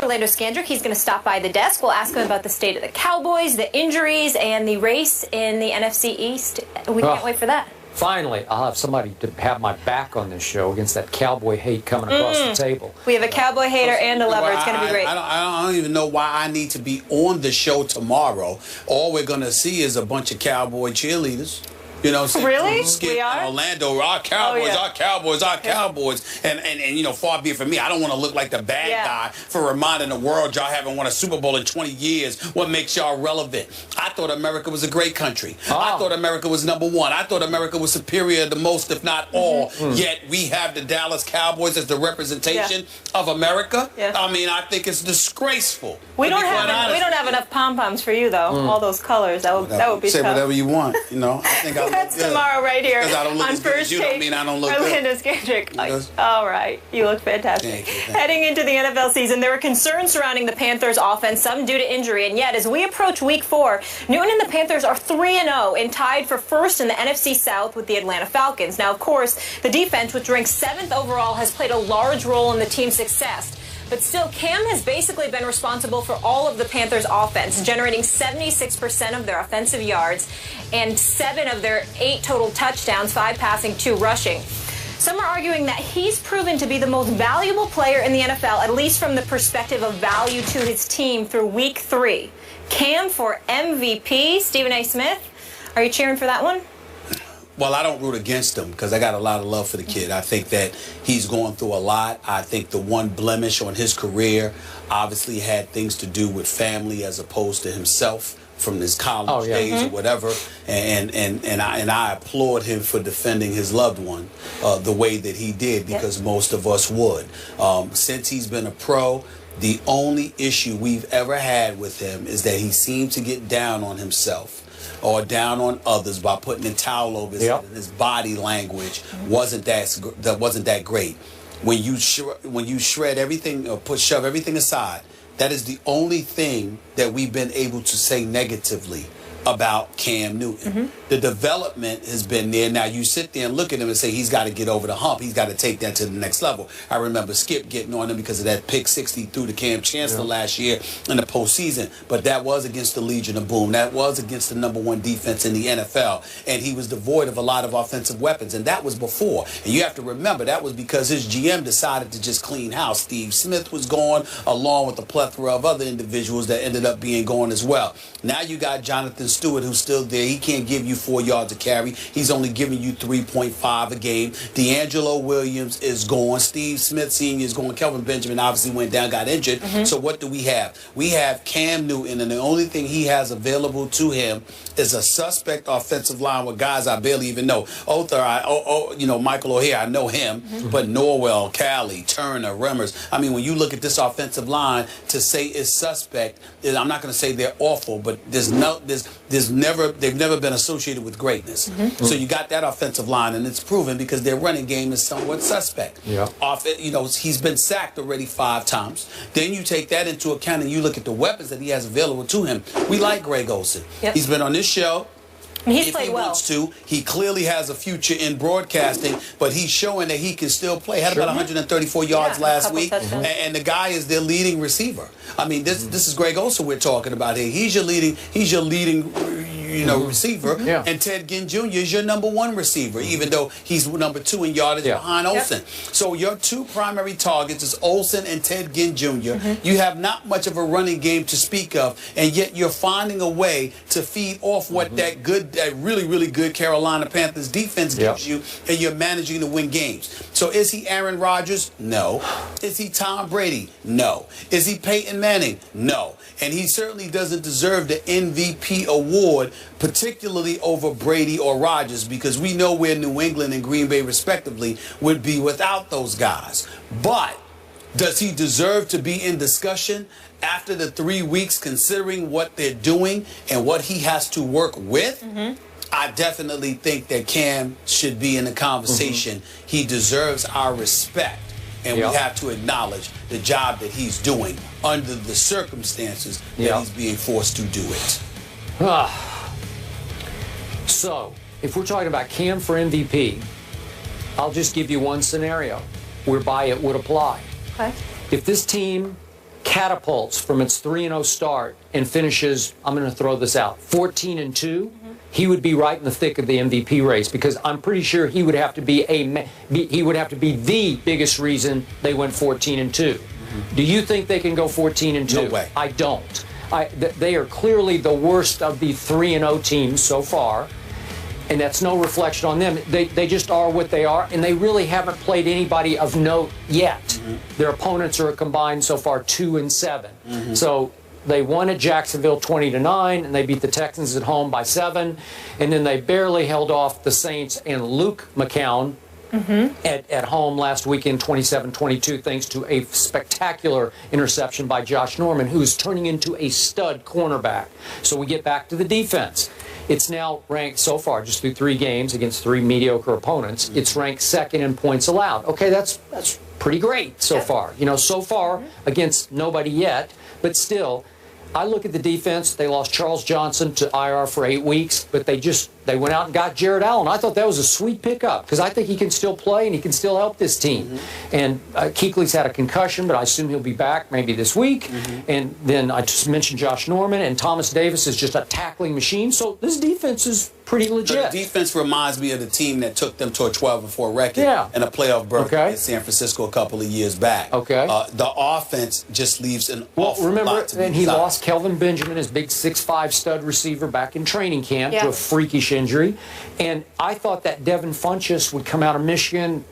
Orlando Scandrick. He's going to stop by the desk. We'll ask him about the state of the Cowboys, the injuries, and the race in the NFC East. We can't wait for that. Finally, I'll have somebody to have my back on this show against that cowboy hate coming across the table. We have a cowboy hater and a lover. It's going to be great. I don't even know why I need to be on the show tomorrow. All we're going to see is a bunch of cowboy cheerleaders. You know, really? We are? Orlando, our Cowboys, our Cowboys, our Cowboys. And you know, far be it from me, I don't want to look like the bad guy for reminding the world y'all haven't won a Super Bowl in 20 years. What makes y'all relevant? I thought America was a great country. I thought America was #1. I thought America was superior to most, if not all. Yet we have the Dallas Cowboys as the representation of America. I mean, I think it's disgraceful. We don't have enough pom-poms for you, though. All those colors. That would be Say tough. whatever you want, you know. I think That's tomorrow right here I don't look on as good as First you don't Take. mean I don't look Orlando good. Scandrick. All right. You look fantastic. Thank you. Heading into the NFL season, there were concerns surrounding the Panthers' offense, some due to injury. And yet, as we approach Week 4, Newton and the Panthers are 3-0 and tied for first in the NFC South with the Atlanta Falcons. Now, of course, the defense, which ranks 7th overall, has played a large role in the team's success. But still, Cam has basically been responsible for all of the Panthers' offense, generating 76% of their offensive yards and 7 of their 8 total touchdowns, 5 passing, 2 rushing. Some are arguing that he's proven to be the most valuable player in the NFL, at least from the perspective of value to his team through Week 3. Cam for MVP. Stephen A. Smith, are you cheering for that one? Well, I don't root against him because I got a lot of love for the kid. I think that he's going through a lot. I think the one blemish on his career obviously had things to do with family as opposed to himself from his college days or whatever. And I applaud him for defending his loved one the way that he did, because most of us would. Since he's been a pro, the only issue we've ever had with him is that he seemed to get down on himself or down on others by putting a towel over his head, and his body language wasn't that great. When you shred everything or shove everything aside, that is the only thing that we've been able to say negatively about Cam Newton. The development has been there. Now you sit there and look at him and say he's got to get over the hump. He's got to take that to the next level. I remember Skip getting on him because of that pick 60 through to Cam Chancellor last year in the postseason. But that was against the Legion of Boom. That was against the #1 defense in the NFL. And he was devoid of a lot of offensive weapons. And that was before. And you have to remember that was because his GM decided to just clean house. Steve Smith was gone, along with a plethora of other individuals that ended up being gone as well. Now you got Jonathan Stewart, who's still there. He can't give you 4 yards a carry. He's only giving you 3.5 a game. D'Angelo Williams is gone. Steve Smith Sr. is gone. Kelvin Benjamin obviously went down, got injured. So what do we have? We have Cam Newton, and the only thing he has available to him is a suspect offensive line with guys I barely even know. You know, Michael O'Hare, I know him, but Norwell, Callie, Turner, Remmers. I mean, when you look at this offensive line, to say it's suspect, I'm not going to say they're awful, but they've never been associated with greatness. So you got that offensive line, and it's proven because their running game is somewhat suspect. You know, he's been sacked already 5 times. Then you take that into account and you look at the weapons that he has available to him. We like Greg Olsen. He's been on this show. He's played well. Wants to. He clearly has a future in broadcasting, but he's showing that he can still play. Had about 134 yards last week, and the guy is their leading receiver. I mean, this is Greg Olsen we're talking about here. He's your leading receiver, and Ted Ginn Jr. is your #1 receiver, even though he's #2 in yardage behind Olsen. So your 2 primary targets is Olsen and Ted Ginn Jr. You have not much of a running game to speak of, and yet you're finding a way to feed off what that really, really good Carolina Panthers defense gives you, and you're managing to win games. So is he Aaron Rodgers? No. Is he Tom Brady? No. Is he Peyton Manning? No. And he certainly doesn't deserve the MVP award, particularly over Brady or Rodgers, because we know where New England and Green Bay, respectively, would be without those guys. But does he deserve to be in discussion after the 3 weeks, considering what they're doing and what he has to work with? I definitely think that Cam should be in the conversation. He deserves our respect, and we have to acknowledge the job that he's doing under the circumstances that he's being forced to do it. So, if we're talking about Cam for MVP, I'll just give you one scenario whereby it would apply. If this team catapults from its 3-0 start and finishes, I'm going to throw this out, 14-2, he would be right in the thick of the MVP race, because I'm pretty sure he would have to be the biggest reason they went 14-2. Do you think they can go 14-2? No way. I don't. They are clearly the worst of the 3-0 teams so far, and that's no reflection on them. They just are what they are, and they really haven't played anybody of note yet. Their opponents are combined so far 2-7. So they won at Jacksonville 20-9, and they beat the Texans at home by 7, and then they barely held off the Saints and Luke McCown at home last weekend, 27-22, thanks to a spectacular interception by Josh Norman, who's turning into a stud cornerback. So we get back to the defense. It's now ranked so far, just through 3 games against 3 mediocre opponents, it's ranked second in points allowed. Okay, that's pretty great so far. You know, so far against nobody yet, but still, I look at the defense. They lost Charles Johnson to IR for 8 weeks, but they went out and got Jared Allen. I thought that was a sweet pickup, because I think he can still play and he can still help this team. And Kuechly's had a concussion, but I assume he'll be back maybe this week. And then I just mentioned Josh Norman, and Thomas Davis is just a tackling machine. So this defense is pretty legit. The defense reminds me of the team that took them to a 12-4 record and a playoff berth in San Francisco a couple of years back. The offense just leaves an awful lot to be and he lost Kelvin Benjamin, his big 6'5" stud receiver, back in training camp to a freakish injury. And I thought that Devin Funchess would come out of Michigan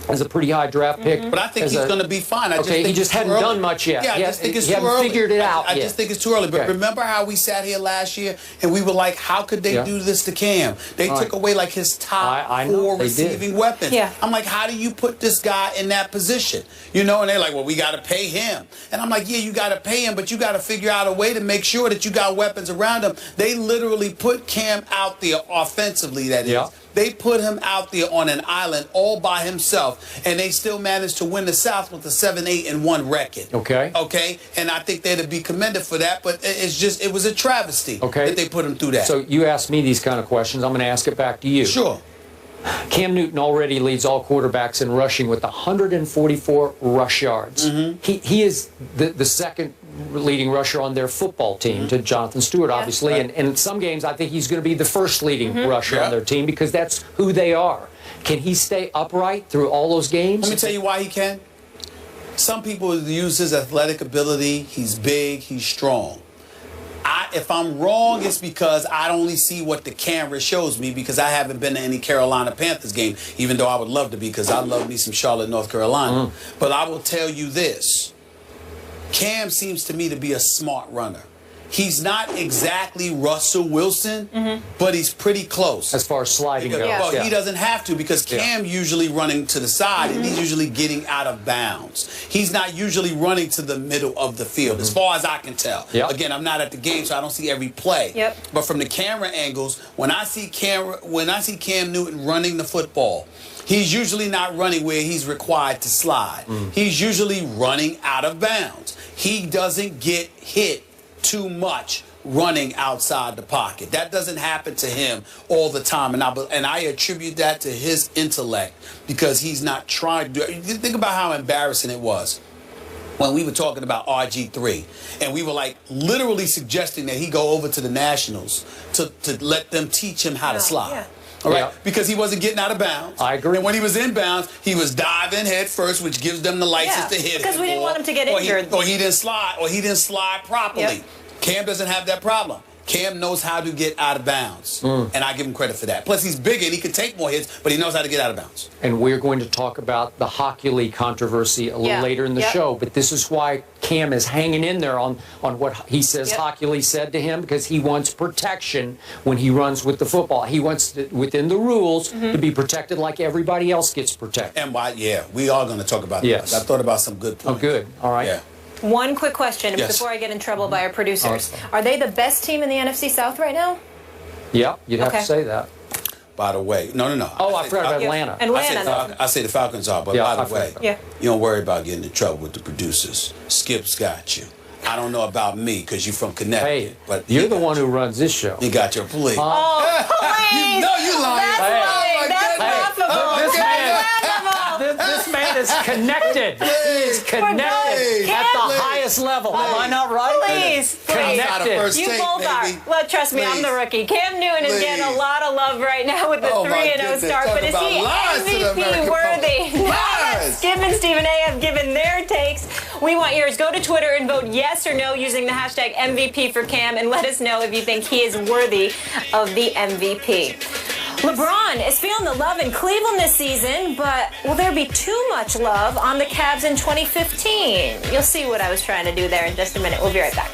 as a pretty high draft pick. But I think he's going to be fine. He just hadn't done much yet. Yeah, I just think it's too early. He hasn't figured it out yet. I just think it's too early. But remember how we sat here last year and we were like, how could they do this to Cam? They took away like his top 4 receiving weapons. I'm like, how do you put this guy in that position? You know, and they're like, well, we got to pay him. And I'm like, yeah, you got to pay him, but you got to figure out a way to make sure that you got weapons around him. They literally put Cam out there offensively, that is. They put him out there on an island all by himself, and they still managed to win the South with a 7-8-1 record. Okay? And I think they'd be commended for that, but it was a travesty that they put him through that. So you asked me these kind of questions. I'm going to ask it back to you. Sure. Cam Newton already leads all quarterbacks in rushing with 144 rush yards. He is the second leading rusher on their football team to Jonathan Stewart, obviously. And in some games, I think he's going to be the first leading rusher on their team, because that's who they are. Can he stay upright through all those games? Let me tell you why he can. Some people use his athletic ability. He's big. He's strong. If I'm wrong, it's because I only see what the camera shows me, because I haven't been to any Carolina Panthers game, even though I would love to be, because I love me some Charlotte, North Carolina. But I will tell you this. Cam seems to me to be a smart runner. He's not exactly Russell Wilson, but he's pretty close. As far as sliding goes. Well, he doesn't have to, because Cam usually running to the side, and he's usually getting out of bounds. He's not usually running to the middle of the field, as far as I can tell. Again, I'm not at the game, so I don't see every play. But from the camera angles, when I see Cam Newton running the football, he's usually not running where he's required to slide. He's usually running out of bounds. He doesn't get hit too much running outside the pocket. That doesn't happen to him all the time, and I attribute that to his intellect, because he's not trying to do it. Think about how embarrassing it was when we were talking about RG3, and we were like literally suggesting that he go over to the Nationals to let them teach him how to slide. All right, because he wasn't getting out of bounds. I agree. And when he was in bounds, he was diving head first, which gives them the license to hit him. Because we didn't want him to get injured. Or he didn't slide properly. Cam doesn't have that problem. Cam knows how to get out of bounds, and I give him credit for that. Plus, he's bigger and he can take more hits, but he knows how to get out of bounds. And we're going to talk about the Hockey League controversy a little later in the show, but this is why Cam is hanging in there on what he says Hockey League said to him, because he wants protection when he runs with the football. He wants, within the rules, to be protected like everybody else gets protected. And we are going to talk about that. I thought about some good points. Oh, good. All right. Yeah. One quick question before I get in trouble by our producers. Are they the best team in the NFC South right now? Yeah, you'd have to say that. By the way, no. Oh, I forgot about Atlanta. I say the Falcons are, but by the way, you don't worry about getting in trouble with the producers. Skip's got you. I don't know about me, because you're from Connecticut. But you're the one who runs this show. He got your police. Oh, please! You know you lying. That's lying. That's laughable. This man is connected. He is connected at the highest level. Am I not right? Please. Connected. You both are. Well, trust me, I'm the rookie. Cam Newton is getting a lot of love right now with the 3-0 start, but is he MVP worthy? Skip and Stephen A have given their takes. We want yours. Go to Twitter and vote yes or no using the hashtag MVP for Cam, and let us know if you think he is worthy of the MVP. LeBron is feeling the love in Cleveland this season, but will there be too much love on the Cavs in 2015? You'll see what I was trying to do there in just a minute. We'll be right back.